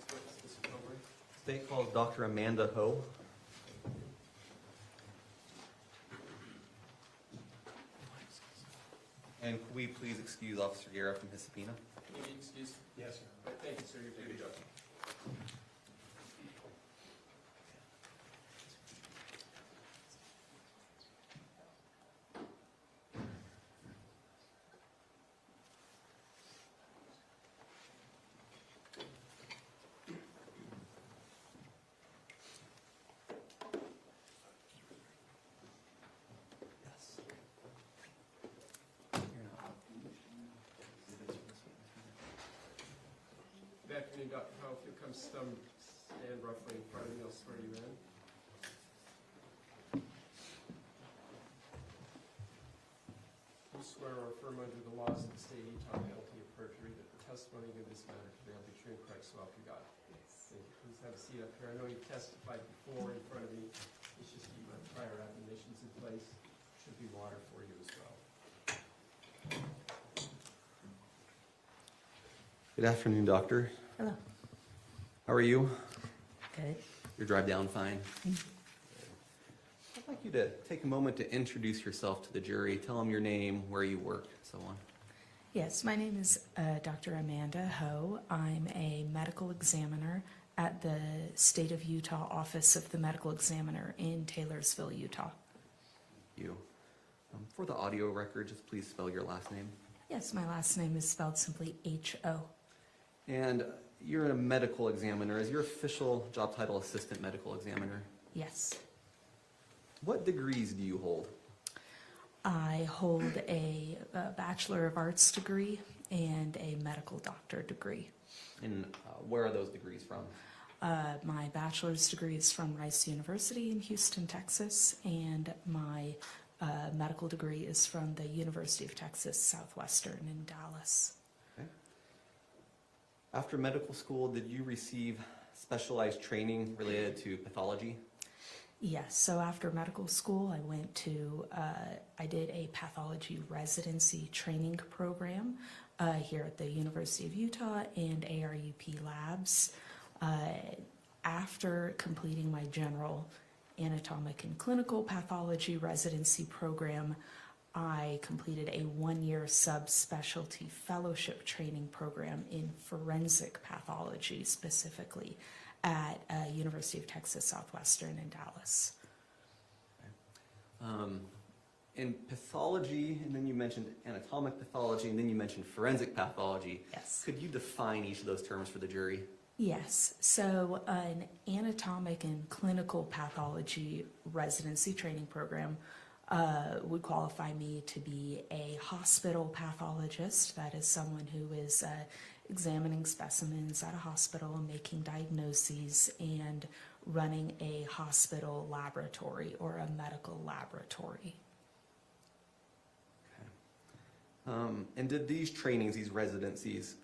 next witness, Mr. Coburn. State calls Dr. Amanda Ho. And could we please excuse Officer Guerra from his subpoena? Can you be excused? Yes, sir. All right, thank you, sir. You're free to go. Yes. Good afternoon, Dr. Howe. If you'll come stand roughly in front of me, I'll swear you in. You swear or affirm under the laws of the state of Utah, penalty of perjury, that the testimony you give this matter today will be true and correct, so help you God. Thank you. Please have a seat up here. I know you've testified before in front of me. It's just you have prior admonitions in place. Should be water for you as well. Good afternoon, Doctor. Hello. How are you? Good. Your drive down fine? I'd like you to take a moment to introduce yourself to the jury. Tell them your name, where you work, so on. Yes, my name is Dr. Amanda Ho. I'm a medical examiner at the State of Utah Office of the Medical Examiner in Taylorsville, Utah. You. For the audio record, just please spell your last name. Yes, my last name is spelled simply H-O. And you're a medical examiner. Is your official job title assistant medical examiner? Yes. What degrees do you hold? I hold a Bachelor of Arts degree and a medical doctor degree. And where are those degrees from? My bachelor's degree is from Rice University in Houston, Texas, and my medical degree is from the University of Texas Southwestern in Dallas. Okay. After medical school, did you receive specialized training related to pathology? Yes, so after medical school, I went to, I did a pathology residency training program here at the University of Utah and ARUP Labs. After completing my general anatomic and clinical pathology residency program, I completed a one-year subspecialty fellowship training program in forensic pathology specifically at University of Texas Southwestern in Dallas. In pathology, and then you mentioned anatomic pathology, and then you mentioned forensic pathology. Yes. Could you define each of those terms for the jury? Yes, so an anatomic and clinical pathology residency training program would qualify me to be a hospital pathologist. That is someone who is examining specimens at a hospital and making diagnoses and running a hospital laboratory or a medical laboratory. Okay. And did these trainings, these residencies,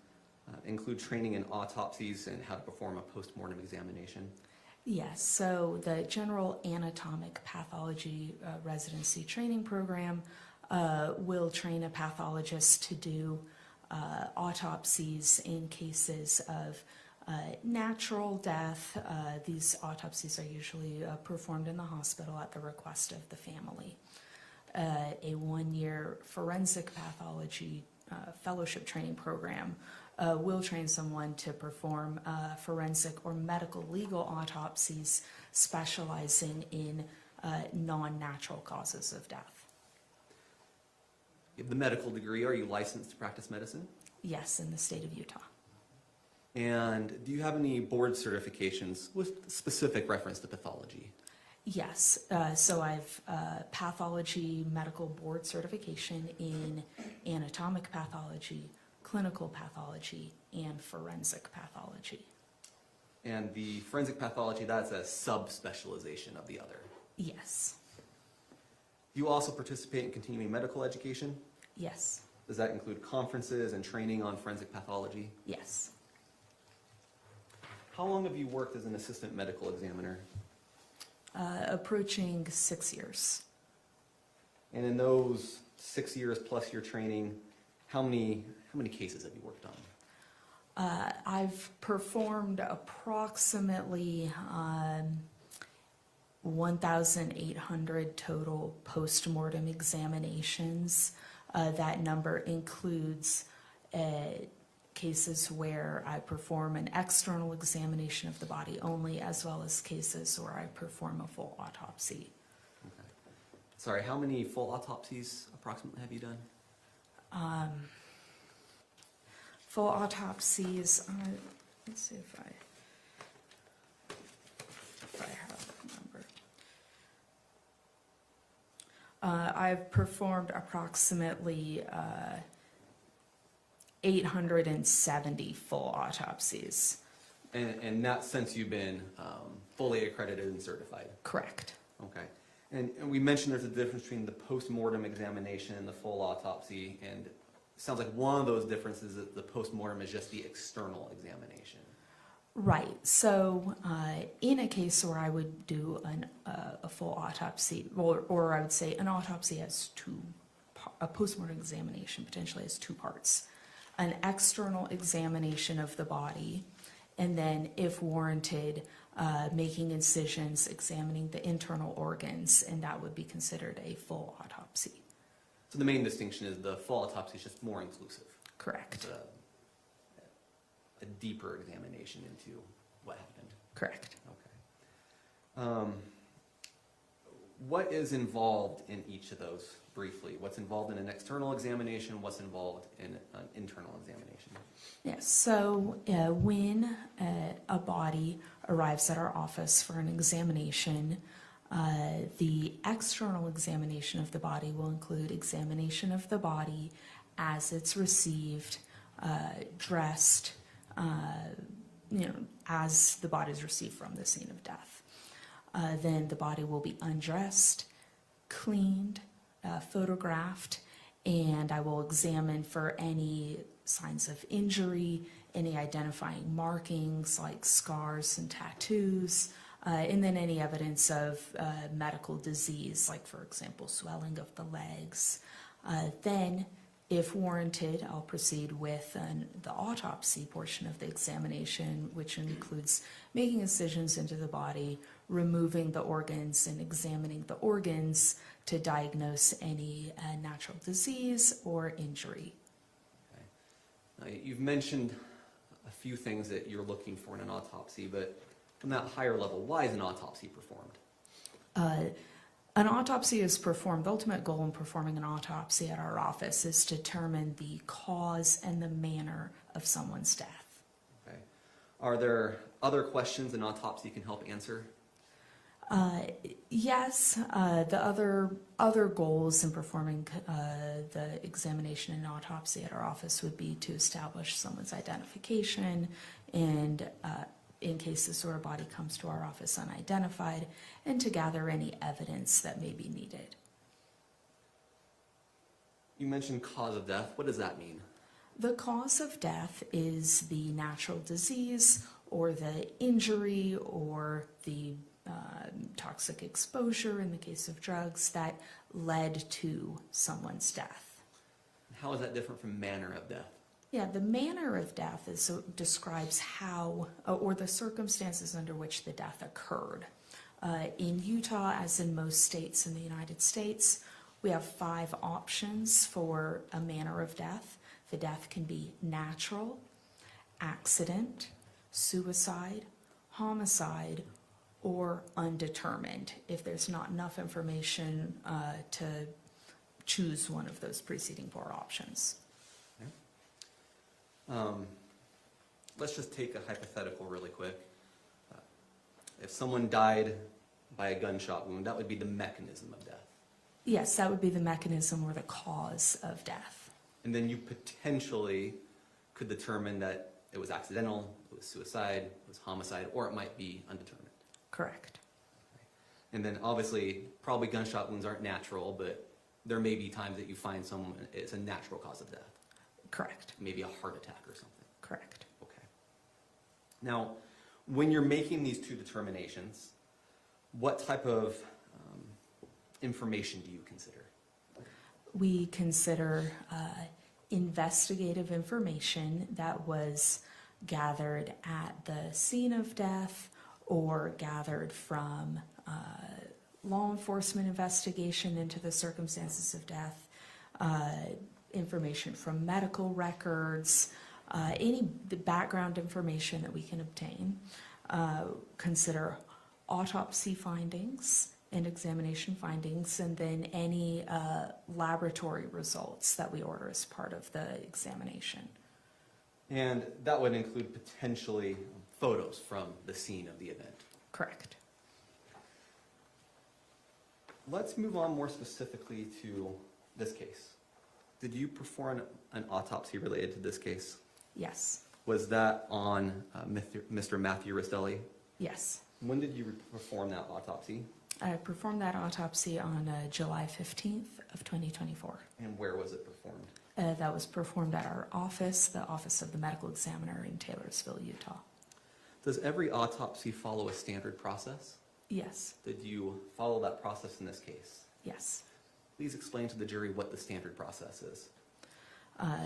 include training in autopsies and how to perform a post-mortem examination? Yes, so the general anatomic pathology residency training program will train a pathologist to do autopsies in cases of natural death. These autopsies are usually performed in the hospital at the request of the family. A one-year forensic pathology fellowship training program will train someone to perform forensic or medical legal autopsies specializing in non-natural causes of death. You have the medical degree. Are you licensed to practice medicine? Yes, in the state of Utah. And do you have any board certifications with specific reference to pathology? Yes, so I've pathology medical board certification in anatomic pathology, clinical pathology, and forensic pathology. And the forensic pathology, that's a subspecialization of the other. Yes. Do you also participate in continuing medical education? Yes. Does that include conferences and training on forensic pathology? Yes. How long have you worked as an assistant medical examiner? Approaching 6 years. And in those 6 years plus your training, how many cases have you worked I've performed approximately 1,800 total postmortem examinations. That number includes cases where I perform an external examination of the body only, as well as cases where I perform a full autopsy. Okay. Sorry, how many full autopsies approximately have you done? Full autopsies, let's see if I have a number. I've performed approximately 870 full autopsies. And that's since you've been fully accredited and certified? Correct. Okay. And we mentioned there's a difference between the post-mortem examination and the full autopsy, and it sounds like one of those differences is that the post-mortem is just the external examination. Right. So in a case where I would do a full autopsy, or I would say an autopsy has a post-mortem examination potentially has two parts. An external examination of the body, and then, if warranted, making incisions, examining the internal organs, and that would be considered a full autopsy. So the main distinction is the full autopsy is just more inclusive. Correct. It's a deeper examination into what happened. Correct. Okay. What is involved in each of those, briefly? What's involved in an external examination? What's involved in an internal examination? Yes, so when a body arrives at our office for an examination, the external examination of the body will include examination of the body as it's received, dressed, as the body is received from the scene of death. Then the body will be undressed, cleaned, photographed, and I will examine for any signs of injury, any identifying markings like scars and tattoos, and then any evidence of medical disease, like, for example, swelling of the legs. Then, if warranted, I'll proceed with the autopsy portion of the examination, which includes making incisions into the body, removing the organs, and examining the organs to diagnose any natural disease or injury. Okay. You've mentioned a few things that you're looking for in an autopsy, but from that higher level, why is an autopsy performed? An autopsy is performed. The ultimate goal in performing an autopsy at our office is to determine the cause and the manner of someone's death. Okay. Are there other questions an autopsy can help answer? Yes. The other goals in performing the examination and autopsy at our office would be to establish someone's identification, and in case the sort of body comes to our office unidentified, and to gather any evidence that may be needed. You mentioned cause of death. What does that mean? The cause of death is the natural disease or the injury or the toxic exposure in the case of drugs that led to someone's death. How is that different from manner of death? Yeah, the manner of death describes how, or the circumstances under which the death occurred. In Utah, as in most states in the United States, we have 5 options for a manner of death. The death can be natural, accident, suicide, homicide, or undetermined, if there's not enough information to choose one of those preceding 4 options. Let's just take a hypothetical really quick. If someone died by a gunshot wound, that would be the mechanism of death. Yes, that would be the mechanism or the cause of death. And then you potentially could determine that it was accidental, it was suicide, it was homicide, or it might be undetermined. Correct. And then obviously, probably gunshot wounds aren't natural, but there may be times that you find someone, it's a natural cause of death. Correct. Maybe a heart attack or something. Correct. Okay. Now, when you're making these 2 determinations, what type of information do you consider? We consider investigative information that was gathered at the scene of death or gathered from law enforcement investigation into the circumstances of death, information from medical records, any background information that we can obtain. Consider autopsy findings and examination findings, and then any laboratory results that we order as part of the examination. And that would include potentially photos from the scene of the event. Correct. Let's move on more specifically to this case. Did you perform an autopsy related to this case? Yes. Was that on Mr. Matthew Restelli? Yes. When did you perform that autopsy? I performed that autopsy on July 15th of 2024. And where was it performed? That was performed at our office, the Office of the Medical Examiner in Taylorsville, Utah. Does every autopsy follow a standard process? Yes. Did you follow that process in this case? Yes. Please explain to the jury what the standard process is.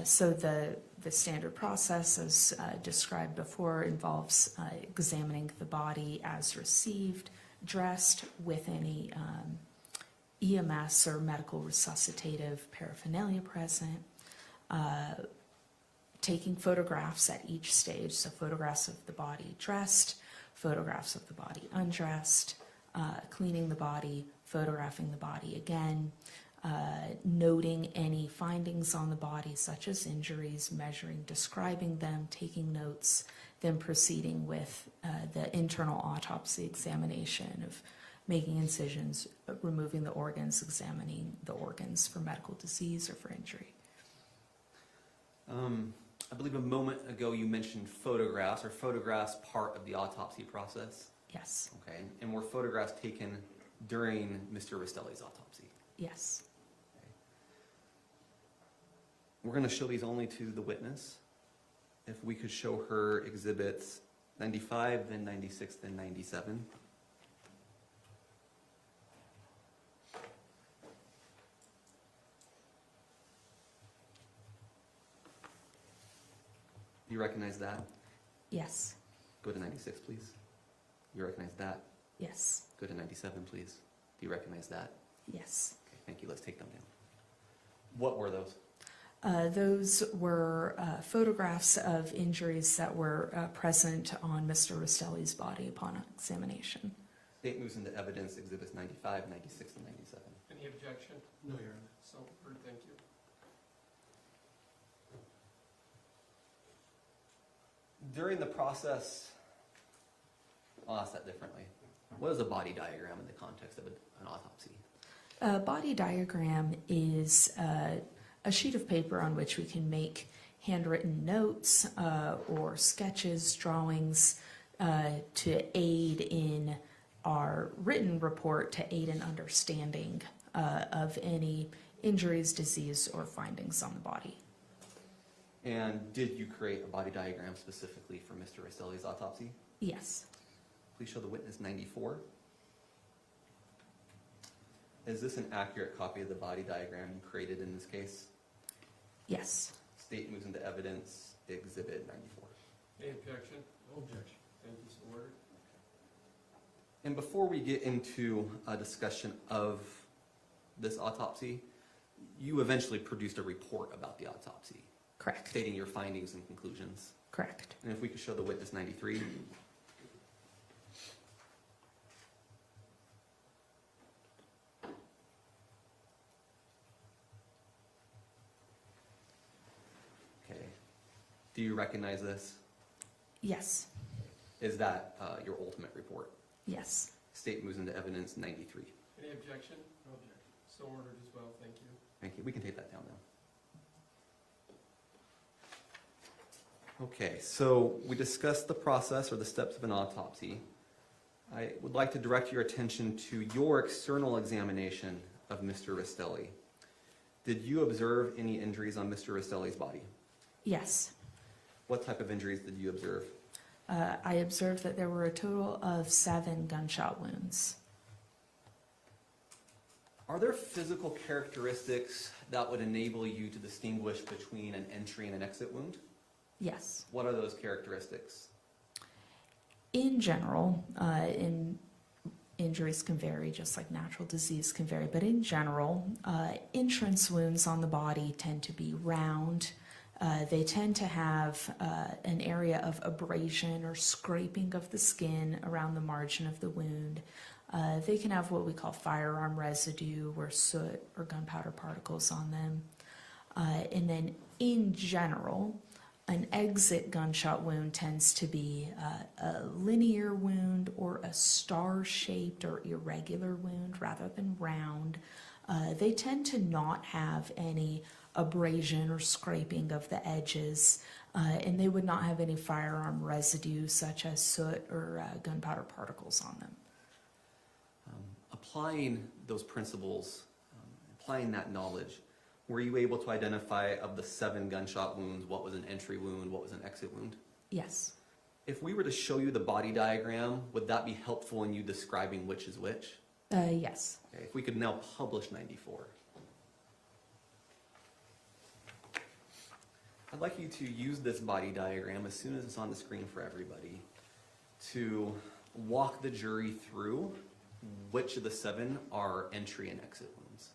So the standard process, as described before, involves examining the body as received, dressed with any EMS or medical resuscitative paraphernalia present, taking photographs at each stage, so photographs of the body dressed, photographs of the body undressed, cleaning the body, photographing the body again, noting any findings on the body such as injuries, measuring, describing them, taking notes, then proceeding with the internal autopsy examination of making incisions, removing the organs, examining the organs for medical disease or for injury. I believe a moment ago you mentioned photographs. Are photographs part of the autopsy process? Yes. Okay, and were photographs taken during Mr. Restelli's autopsy? Yes. We're going to show these only to the witness. If we could show her exhibits 95, then 96, then 97. You recognize that? Yes. Go to 96, please. You recognize that? Yes. Go to 97, please. Do you recognize that? Yes. Okay, thank you. Let's take them down. What were those? Those were photographs of injuries that were present on Mr. Restelli's body upon examination. State moves into evidence exhibits 95, 96, and 97. Any objection? No, Your Honor. So heard, thank you. During the process, I'll ask that differently. What is a body diagram in the context of an autopsy? A body diagram is a sheet of paper on which we can make handwritten notes or sketches, drawings to aid in our written report, to aid in understanding of any injuries, disease, or findings on the body. And did you create a body diagram specifically for Mr. Restelli's autopsy? Yes. Please show the witness 94. Is this an accurate copy of the body diagram you created in this case? Yes. State moves into evidence exhibit 94. Any objection? No objection. Thank you, so ordered. And before we get into a discussion of this autopsy, you eventually produced a report about the autopsy, Correct. stating your findings and conclusions. Correct. And if we could show the witness 93. Okay. Do you recognize this? Yes. Is that your ultimate report? Yes. State moves into evidence 93. Any objection? No objection. So ordered as well, thank you. Thank you. We can take that down now. Okay, so we discussed the process or the steps of an autopsy. I would like to direct your attention to your external examination of Mr. Restelli. Did you observe any injuries on Mr. Restelli's body? Yes. What type of injuries did you observe? I observed that there were a total of 7 gunshot wounds. Are there physical characteristics that would enable you to distinguish between an entry and an exit wound? Yes. What are those characteristics? In general, injuries can vary, just like natural disease can vary, but in general, entrance wounds on the body tend to be round. They tend to have an area of abrasion or scraping of the skin around the margin of the wound. They can have what we call firearm residue or soot or gunpowder particles on them. And then in general, an exit gunshot wound tends to be a linear wound or a star-shaped or irregular wound rather than round. They tend to not have any abrasion or scraping of the edges, and they would not have any firearm residue such as soot or gunpowder particles on them. Applying those principles, applying that knowledge, were you able to identify of the 7 gunshot wounds, what was an entry wound, what was an exit wound? Yes. If we were to show you the body diagram, would that be helpful in you describing which is which? Yes. Okay, if we could now publish 94. I'd like you to use this body diagram as soon as it's on the screen for everybody to walk the jury through which of the 7 are entry and exit wounds.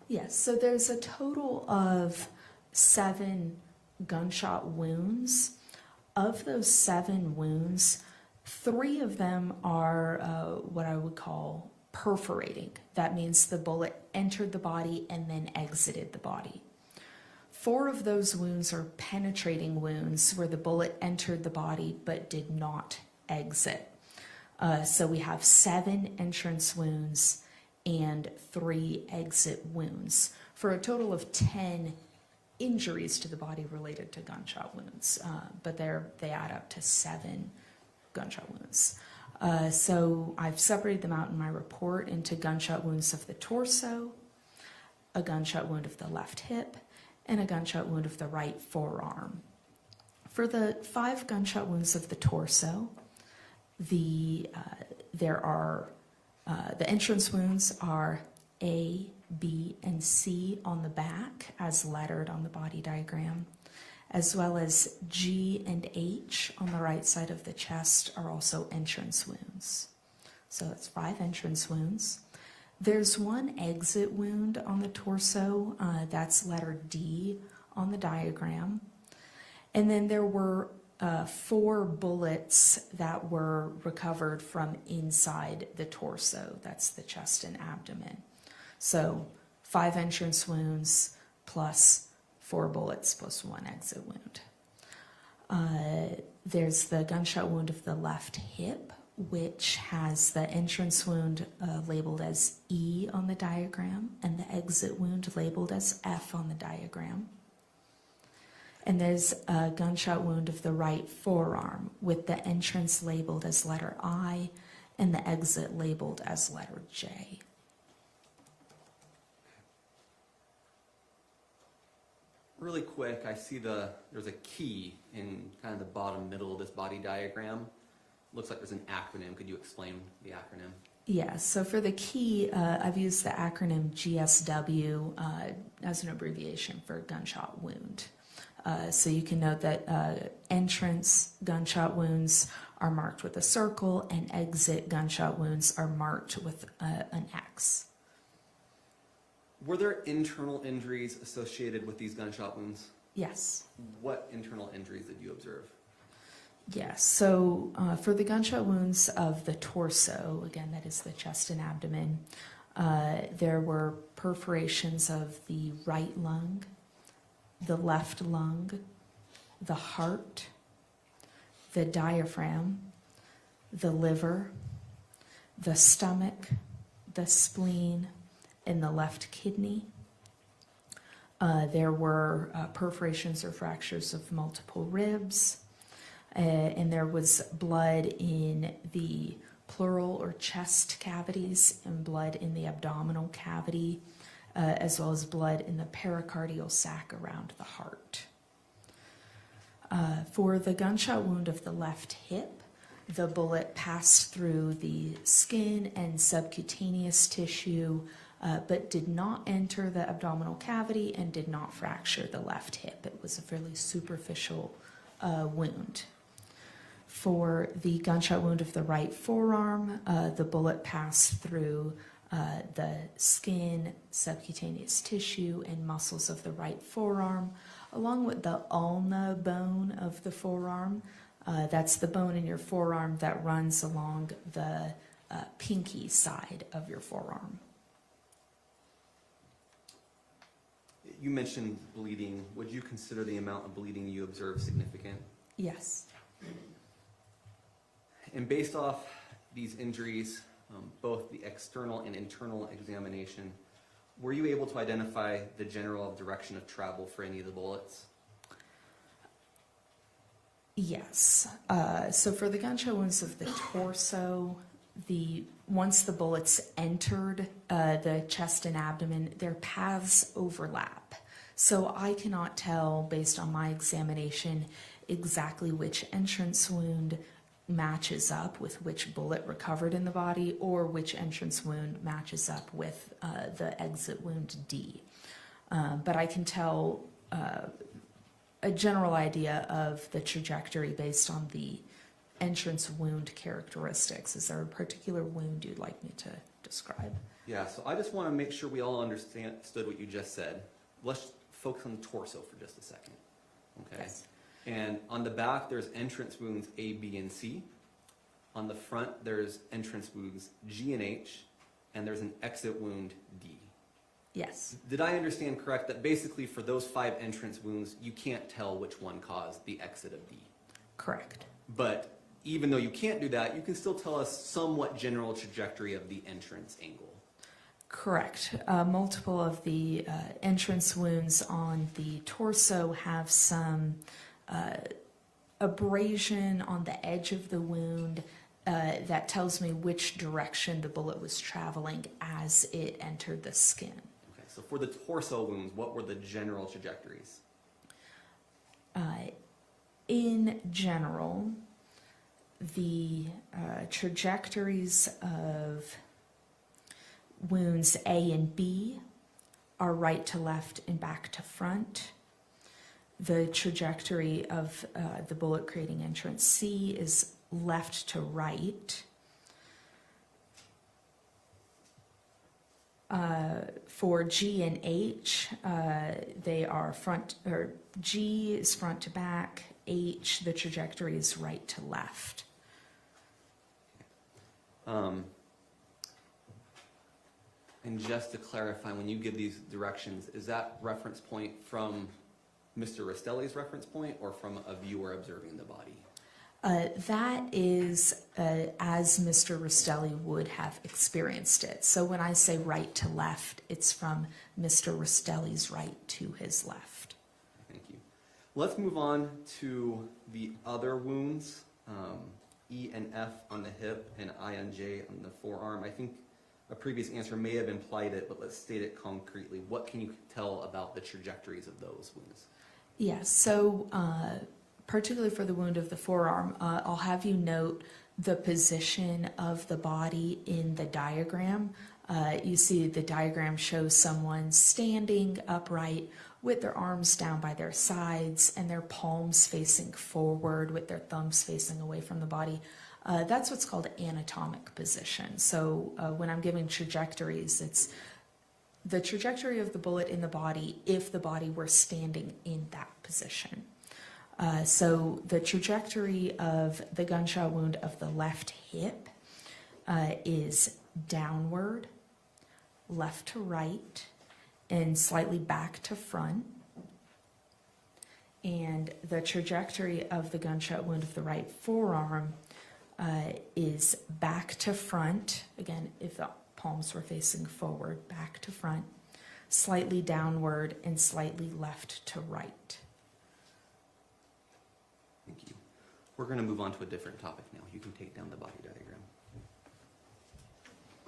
Yes, so there's a total of 7 gunshot wounds. Of those 7 wounds, 3 of them are what I would call perforating. That means the bullet entered the body and then exited the body. 4 of those wounds are penetrating wounds where the bullet entered the body but did not exit. So we have 7 entrance wounds and 3 exit wounds for a total of 10 injuries to the body related to gunshot wounds, but they add up to 7 gunshot wounds. So I've separated them out in my report into gunshot wounds of the torso, a gunshot wound of the left hip, and a gunshot wound of the right forearm. For the 5 gunshot wounds of the torso, the entrance wounds are A, B, and C on the back as lettered on the body diagram, as well as G and H on the right side of the chest are also entrance wounds. So that's 5 entrance wounds. There's 1 exit wound on the torso, that's letter D on the diagram. And then there were 4 bullets that were recovered from inside the torso. That's the chest and abdomen. So 5 entrance wounds plus 4 bullets plus 1 exit wound. There's the gunshot wound of the left hip, which has the entrance wound labeled as E on the diagram and the exit wound labeled as F on the diagram. And there's a gunshot wound of the right forearm with the entrance labeled as letter I and the exit labeled as letter J. Really quick, I see there's a key in kind of the bottom middle of this body diagram. Looks like there's an acronym. Could you explain the acronym? Yeah, so for the key, I've used the acronym GSW as an abbreviation for gunshot wound. So you can note that entrance gunshot wounds are marked with a circle and exit gunshot wounds are marked with an X. Were there internal injuries associated with these gunshot wounds? Yes. What internal injuries did you observe? Yes, so for the gunshot wounds of the torso, again, that is the chest and abdomen, there were perforations of the right lung, the left lung, the heart, the diaphragm, the liver, the stomach, the spleen, and the left kidney. There were perforations or fractures of multiple ribs, and there was blood in the pleural or chest cavities and blood in the abdominal cavity, as well as blood in the pericardial sac around the heart. For the gunshot wound of the left hip, the bullet passed through the skin and subcutaneous tissue, but did not enter the abdominal cavity and did not fracture the left hip. It was a fairly superficial wound. For the gunshot wound of the right forearm, the bullet passed through the skin, subcutaneous tissue, and muscles of the right forearm, along with the ulna bone of the forearm. That's the bone in your forearm that runs along the pinky side of your forearm. You mentioned bleeding. Would you consider the amount of bleeding you observed significant? Yes. And based off these injuries, both the external and internal examination, were you able to identify the general direction of travel for any of the bullets? Yes. So for the gunshot wounds of the torso, once the bullets entered the chest and abdomen, their paths overlap. So I cannot tell, based on my examination, exactly which entrance wound matches up with which bullet recovered in the body, or which entrance wound matches up with the exit wound D. But I can tell a general idea of the trajectory based on the entrance wound characteristics. Is there a particular wound you'd like me to describe? Yeah, so I just want to make sure we all understood what you just said. Let's focus on the torso for just a second. Okay. Yes. And on the back, there's entrance wounds A, B, and C. On the front, there's entrance wounds G and H, and there's an exit wound D. Yes. Did I understand correct that basically for those 5 entrance wounds, you can't tell which one caused the exit of D? Correct. But even though you can't do that, you can still tell us somewhat general trajectory of the entrance angle. Correct. Multiple of the entrance wounds on the torso have some abrasion on the edge of the wound that tells me which direction the bullet was traveling as it entered the skin. Okay, so for the torso wounds, what were the general trajectories? In general, the trajectories of wounds A and B are right to left and back to front. The trajectory of the bullet creating entrance C is left to right. For G and H, they are front, or G is front to back. H, the trajectory is right to left. And just to clarify, when you give these directions, is that reference point from Mr. Restelli's reference point or from a viewer observing the body? That is as Mr. Restelli would have experienced it. So when I say right to left, it's from Mr. Restelli's right to his left. Thank you. Let's move on to the other wounds, E and F on the hip and I and J on the forearm. I think a previous answer may have implied it, but let's state it concretely. What can you tell about the trajectories of those wounds? Yes, so particularly for the wound of the forearm, I'll have you note the position of the body in the diagram. You see the diagram shows someone standing upright with their arms down by their sides and their palms facing forward with their thumbs facing away from the body. That's what's called anatomic position. So when I'm giving trajectories, it's the trajectory of the bullet in the body if the body were standing in that position. So the trajectory of the gunshot wound of the left hip is downward, left to right, and slightly back to front. And the trajectory of the gunshot wound of the right forearm is back to front, again, if the palms were facing forward, back to front, slightly downward, and slightly left to right. Thank you. We're going to move on to a different topic now. You can take down the body diagram.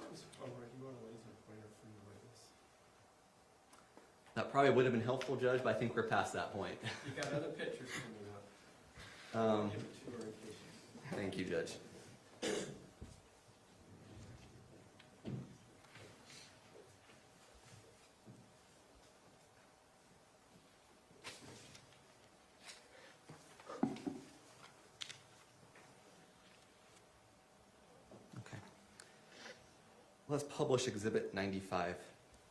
Mr. Pomeroy, do you want a laser pointer for your witness? That probably would have been helpful, Judge, but I think we're past that point. You got other pictures coming up. Give it to her in case you- Thank you, Judge. Let's publish Exhibit 95.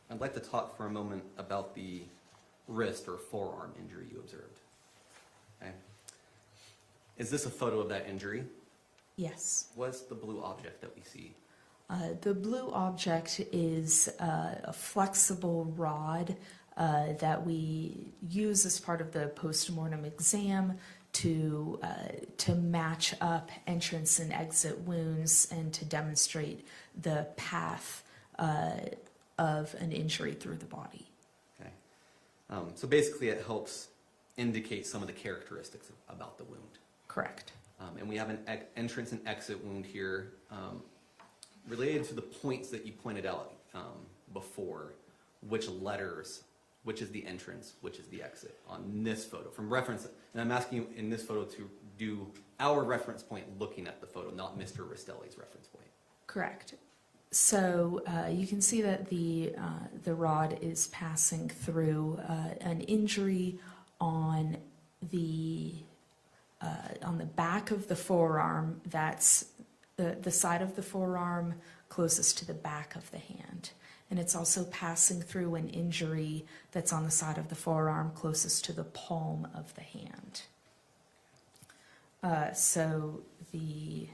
I'd like to talk for a moment about the wrist or forearm injury you observed. Okay. Is this a photo of that injury? Yes. What's the blue object that we see? The blue object is a flexible rod that we use as part of the postmortem exam to match up entrance and exit wounds and to demonstrate the path of an injury through the body. Okay. So basically it helps indicate some of the characteristics about the wound. Correct. And we have an entrance and exit wound here related to the points that you pointed out before, which letters, which is the entrance, which is the exit on this photo from reference. And I'm asking you in this photo to do our reference point looking at the photo, not Mr. Restelli's reference point. Correct. So you can see that the rod is passing through an injury on the back of the forearm. That's the side of the forearm closest to the back of the hand. And it's also passing through an injury that's on the side of the forearm closest to the palm of the hand. So the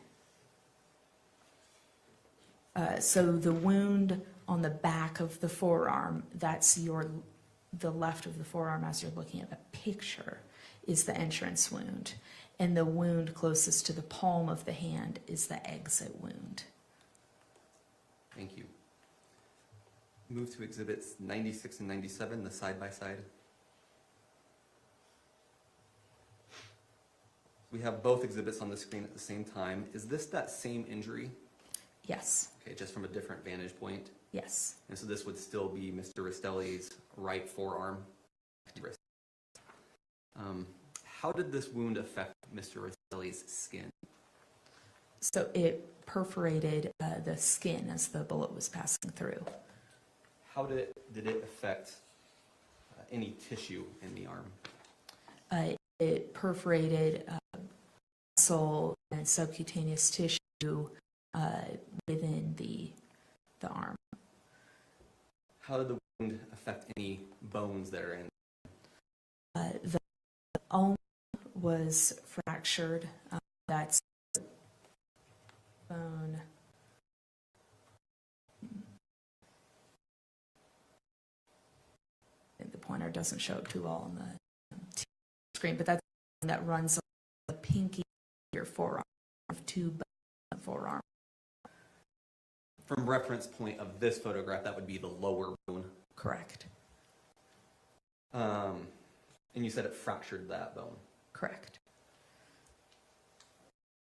wound on the back of the forearm, that's the left of the forearm as you're looking at the picture, is the entrance wound. And the wound closest to the palm of the hand is the exit wound. Thank you. Move to exhibits 96 and 97, the side-by-side. We have both exhibits on the screen at the same time. Is this that same injury? Yes. Okay, just from a different vantage point. Yes. And so this would still be Mr. Restelli's right forearm. How did this wound affect Mr. Restelli's skin? So it perforated the skin as the bullet was passing through. How did it affect any tissue in the arm? It perforated muscle and subcutaneous tissue within the arm. How did the wound affect any bones that are in? The ulna was fractured. That's bone. I think the pointer doesn't show up too well on the screen, but that's the one that runs on the pinky of your forearm, two bones on the forearm. From reference point of this photograph, that would be the lower bone. Correct. And you said it fractured that bone. Correct.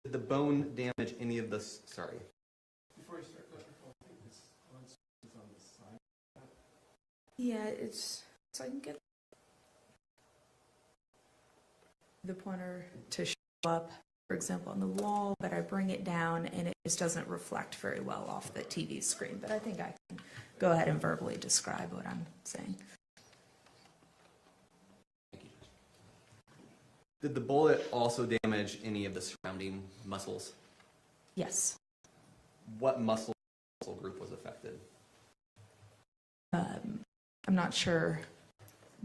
Did the bone damage any of the, sorry. Before you start, Dr. Cole, I think this is on the side. Yeah, it's, so I can get the pointer to show up, for example, on the wall, but I bring it down and it just doesn't reflect very well off the TV screen. But I think I can go ahead and verbally describe what I'm saying. Thank you. Did the bullet also damage any of the surrounding muscles? Yes. What muscle group was affected? I'm not sure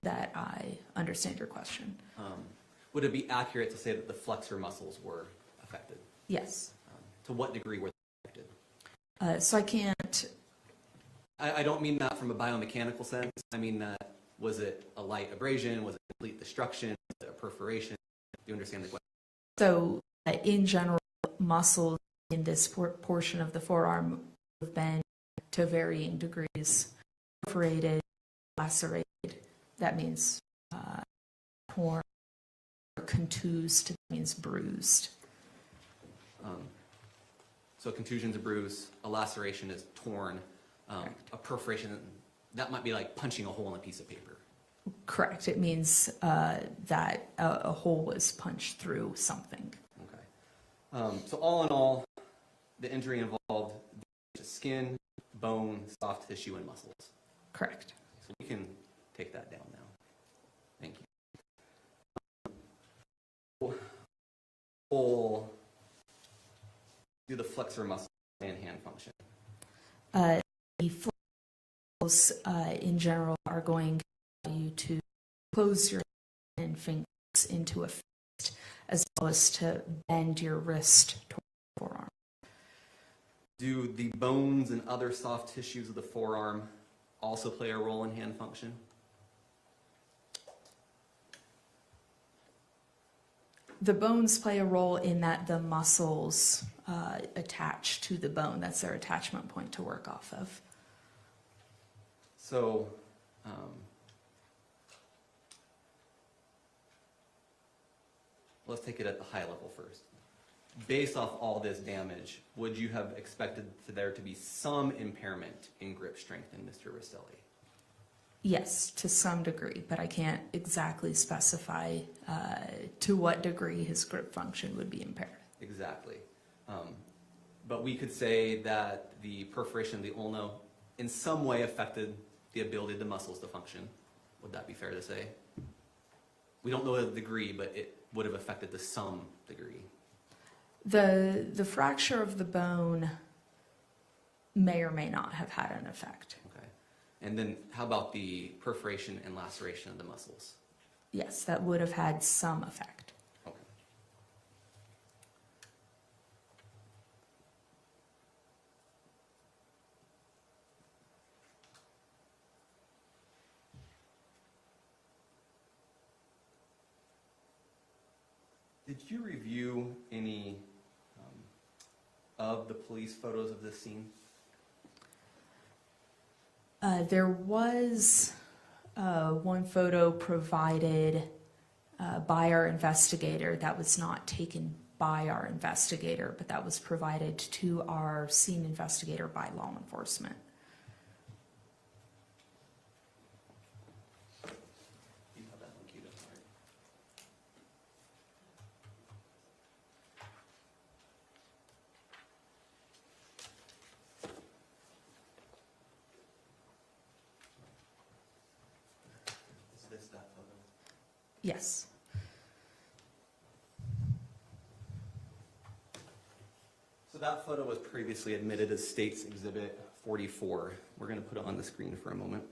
that I understand your question. Would it be accurate to say that the flexor muscles were affected? Yes. To what degree were they affected? So I can't. I don't mean that from a biomechanical sense. I mean that, was it a light abrasion? Was it complete destruction? Was it a perforation? Do you understand the question? So in general, muscles in this portion of the forearm have been to varying degrees perforated, lacerated. That means torn. Contused, that means bruised. So a contusion is a bruise, a laceration is torn, a perforation, that might be like punching a hole in a piece of paper. Correct. It means that a hole was punched through something. Okay. So all in all, the injury involved skin, bone, soft tissue, and muscles. Correct. So we can take that down now. Thank you. We'll do the flexor muscle and hand function. the flows in general are going to allow you to close your hand and fingers into a fist, as well as to bend your wrist toward the forearm. Do the bones and other soft tissues of the forearm also play a role in hand function? The bones play a role in that the muscles attach to the bone. That's their attachment point to work off of. So, let's take it at the high level first. Based off all this damage, would you have expected there to be some impairment in grip strength in Mr. Restelli? Yes, to some degree, but I can't exactly specify to what degree his grip function would be impaired. Exactly. But we could say that the perforation of the ulna in some way affected the ability of the muscles to function. Would that be fair to say? We don't know the degree, but it would have affected to some degree. The fracture of the bone may or may not have had an effect. Okay. And then how about the perforation and laceration of the muscles? Yes, that would have had some effect. Okay. Did you review any of the police photos of this scene? There was one photo provided by our investigator that was not taken by our investigator, but that was provided to our scene investigator by law enforcement. You have that one queued up, right? Is this that photo? Yes. So that photo was previously admitted as State's Exhibit 44. We're going to put it on the screen for a moment.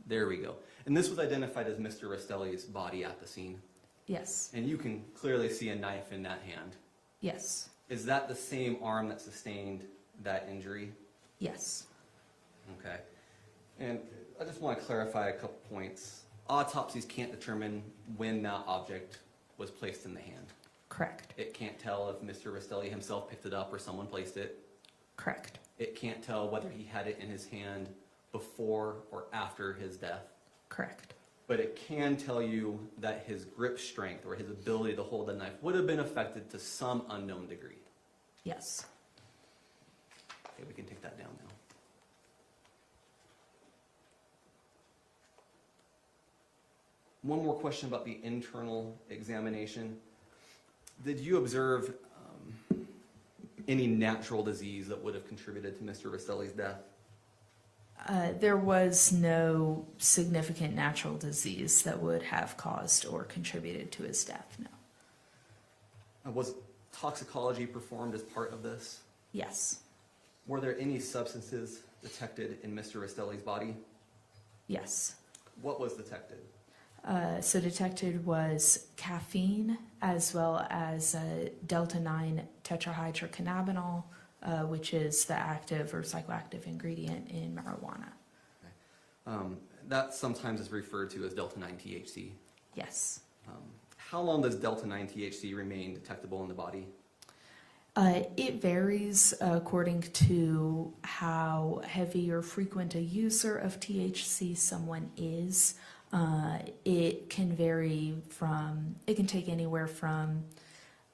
There we go. And this was identified as Mr. Restelli's body at the scene. Yes. And you can clearly see a knife in that hand. Yes. Is that the same arm that sustained that injury? Yes. Okay. And I just want to clarify a couple points. Autopsies can't determine when that object was placed in the hand. Correct. It can't tell if Mr. Restelli himself picked it up or someone placed it. Correct. It can't tell whether he had it in his hand before or after his death. Correct. But it can tell you that his grip strength or his ability to hold the knife would have been affected to some unknown degree. Yes. Okay, we can take that down now. One more question about the internal examination. Did you observe any natural disease that would have contributed to Mr. Restelli's death? There was no significant natural disease that would have caused or contributed to his death, no. Was toxicology performed as part of this? Yes. Were there any substances detected in Mr. Restelli's body? Yes. What was detected? So detected was caffeine as well as delta-9 tetrahydrocannabinol, which is the active or psychoactive ingredient in marijuana. Okay. That sometimes is referred to as delta-9 THC. Yes. How long does delta-9 THC remain detectable in the body? It varies according to how heavy or frequent a user of THC someone is. It can vary from, it can take anywhere from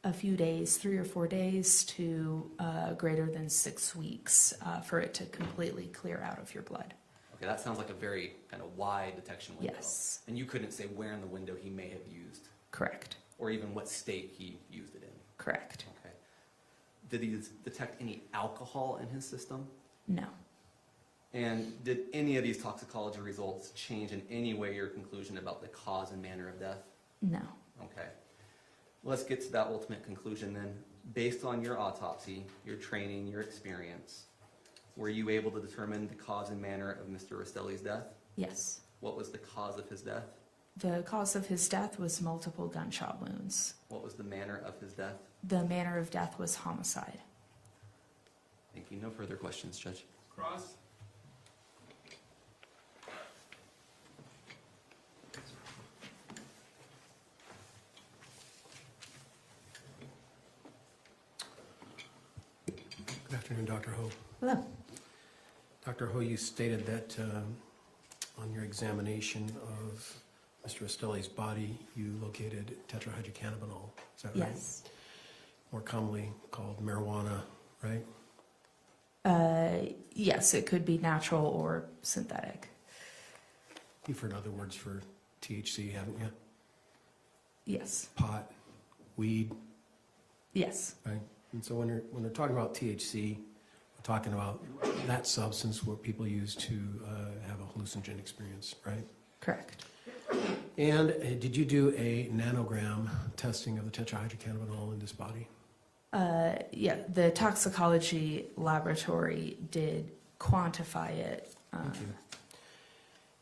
a few days, 3 or 4 days, to greater than 6 weeks for it to completely clear out of your blood. Okay, that sounds like a very kind of wide detection window. Yes. And you couldn't say where in the window he may have used, Correct. or even what state he used it in. Correct. Okay. Did he detect any alcohol in his system? No. And did any of these toxicology results change in any way your conclusion about the cause and manner of death? No. Okay. Let's get to that ultimate conclusion then. Based on your autopsy, your training, your experience, were you able to determine the cause and manner of Mr. Restelli's death? Yes. What was the cause of his death? The cause of his death was multiple gunshot wounds. What was the manner of his death? The manner of death was homicide. Thank you. No further questions, Judge. Cross? Good afternoon, Dr. Ho. Hello. Dr. Ho, you stated that on your examination of Mr. Restelli's body, you located tetrahydrocannabinol. Is that right? Yes. More commonly called marijuana, right? Yes, it could be natural or synthetic. You've heard other words for THC, haven't you? Yes. Pot, weed, Yes. right? And so when they're talking about THC, we're talking about that substance what people use to have a hallucinogen experience, right? Correct. And did you do a nanogram testing of the tetrahydrocannabinol in this body? Yeah, the toxicology laboratory did quantify it. Thank you.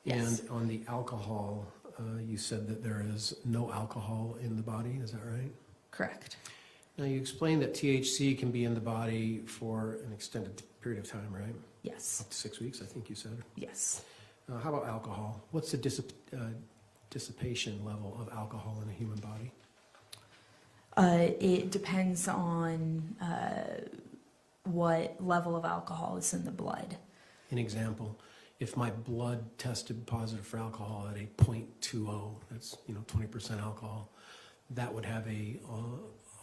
Yes. And on the alcohol, you said that there is no alcohol in the body, is that right? Correct. Now, you explained that THC can be in the body for an extended period of time, right? Yes. Up to 6 weeks, I think you said. Yes. How about alcohol? What's the dissipation level of alcohol in a human body? It depends on what level of alcohol is in the blood. An example, if my blood tested positive for alcohol at a 0.20, that's 20% alcohol, that would have a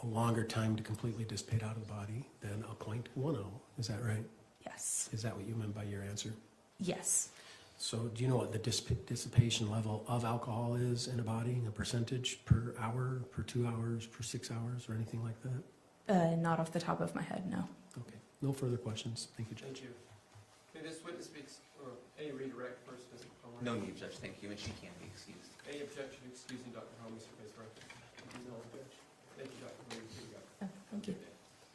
longer time to completely dissipate out of the body than a 0.10. Is that right? Yes. Is that what you meant by your answer? Yes. So do you know what the dissipation level of alcohol is in a body, a percentage per hour, per 2 hours, per 6 hours, or anything like that? Not off the top of my head, no. Okay, no further questions. Thank you, Judge. Thank you. May this witness be, any redirect first, Mr. Palmer? No need, Judge. Thank you. And she can be excused. Any objection to excusing Dr. Holmes, Mr. Vice President? No objection. Thank you, Dr. Holmes. Here you go. Thank you.